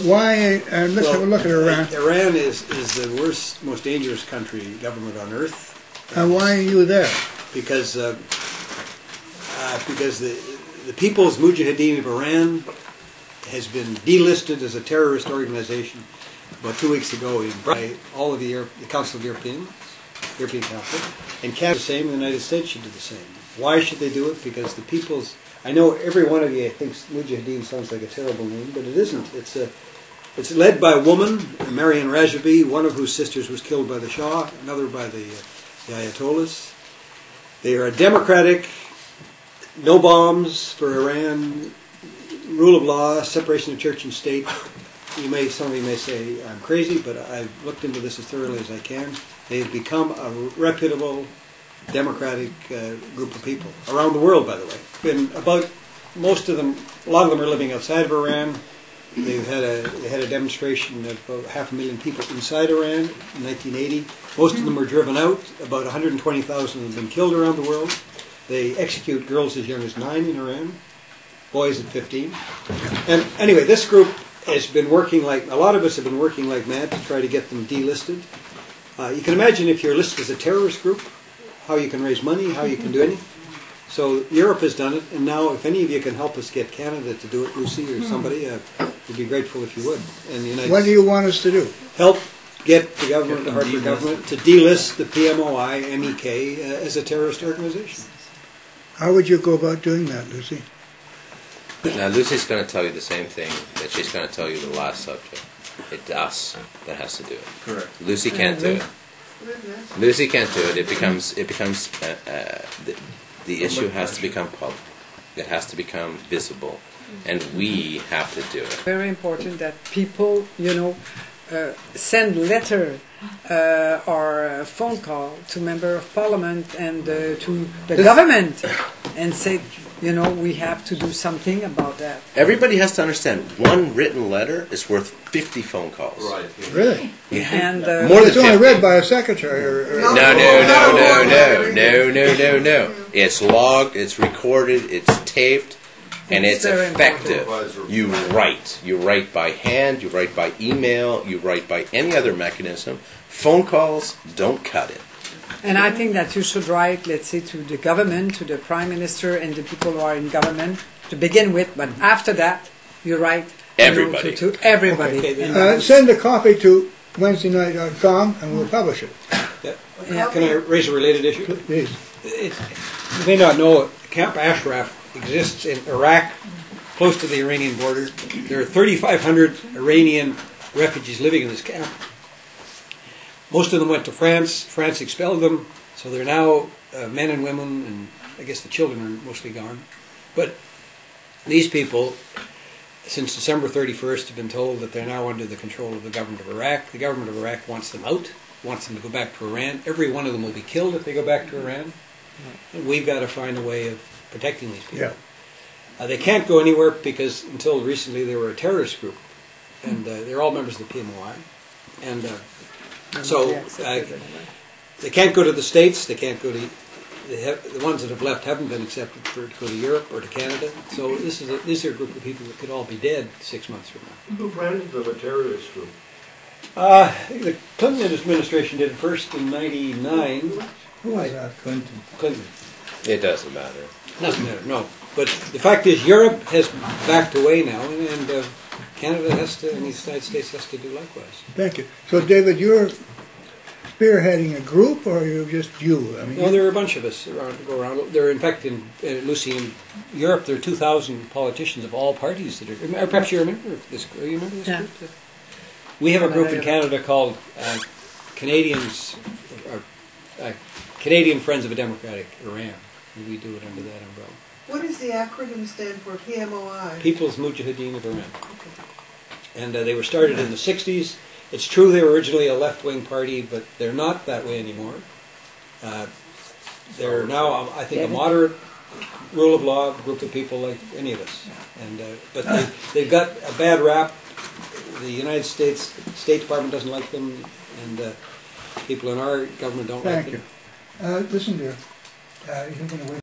Why, let's have a look at Iran. Iran is the worst, most dangerous government on earth. Why are you there? Because the People's Mujahideen of Iran has been delisted as a terrorist organization about 2 weeks ago by all of the Council of European Council, and Canada the same, the United States should do the same. Why should they do it? Because the people's, I know every one of you thinks Mujahideen sounds like a terrible name, but it isn't. It's led by a woman, Mariam Rajabi, one of whose sisters was killed by the Shah, another by the Ayatollahs. They are a democratic, no bombs for Iran, rule of law, separation of church and state. Some of you may say I'm crazy, but I've looked into this as thoroughly as I can. They have become a reputable, democratic group of people around the world, by the way. Most of them, a lot of them are living outside of Iran. They had a demonstration of about 500,000 people inside Iran in 1980. Most of them were driven out. About 120,000 have been killed around the world. They execute girls as young as 9 in Iran, boys at 15. And anyway, this group has been working a lot of us have been working like mad to try to get them delisted. You can imagine if you're listed as a terrorist group, how you can raise money, how you can do anything. So Europe has done it, and now if any of you can help us get Canada to do it, Lucy or somebody, we'd be grateful if you would. And the United What do you want us to do? Help get the government, the Harper government, to delist the PMOI, MEK, as a terrorist organization. How would you go about doing that, Lucy? Now, Lucy's going to tell you the same thing that she's going to tell you the last subject. It's us that has to do it. Correct. Lucy can't do it. Lucy can't do it. It becomes the issue has to become public. It has to become visible, and we have to do it. Very important that people, send letter or phone call to member of parliament and to the government and say, we have to do something about that. Everybody has to understand one written letter is worth 50 phone calls. Right. Really? Yeah. And more than it's 50. only read by a secretary. No. It's logged, it's recorded, it's taped, and it's effective. You write by hand, you write by email, you write by any other mechanism. Phone calls don't cut it. And I think that you should write, let's say, to the government, to the prime minister and the people who are in government to begin with, but after that you write everybody. To everybody. Okay. Send a copy to Wednesday-Night-salon and we'll publish it. Yeah. Can I raise a related issue? Please. You may not know, Camp Ashraf exists in Iraq, close to the Iranian border. There are 3,500 Iranian refugees living in this camp. Most of them went to France. France expelled them, so they're now men and women, and I guess the children are mostly gone. But these people, since December 31st, have been told that they're now under the control of the government of Iraq. The government of Iraq wants them out, wants them to go back to Iran. Every one of them will be killed if they go back to Iran. And we've got to find a way of protecting these people. Yeah. They can't go anywhere because until recently they were a terrorist group, and they're all members of the PMOI. And so they can't go to the States. They can't go to the ones that have left haven't been accepted to go to Europe or to Canada. So these are a group of people that could all be dead 6 months from now. Who branded them a terrorist group? The Clinton administration did it first in '99. Who was that? Clinton. It doesn't matter. Doesn't matter, no. But the fact is, Europe has backed away now, and Canada has to, and the United States has to do likewise. Thank you. So, David, you're spearheading a group, or you're just you? No, there are a bunch of us go around. There are, in fact, Lucy, in Europe, there are 2,000 politicians of all parties that are. Perhaps you remember this. You remember this group? We have a group in Canada called Canadian Friends of a Democratic Iran. And we do it under that umbrella. What does the acronym stand for, PMOI? People's Mujahideen of Iran. Okay. And they were started in the 60s. It's true they were originally a left-wing party, but they're not that way anymore. They're now, I think, a moderate rule of law group of people like any of us. And but they've got a bad rap. The United States State Department doesn't like them, and people in our government don't like them. Thank you. Listen, dear. You're going to wait.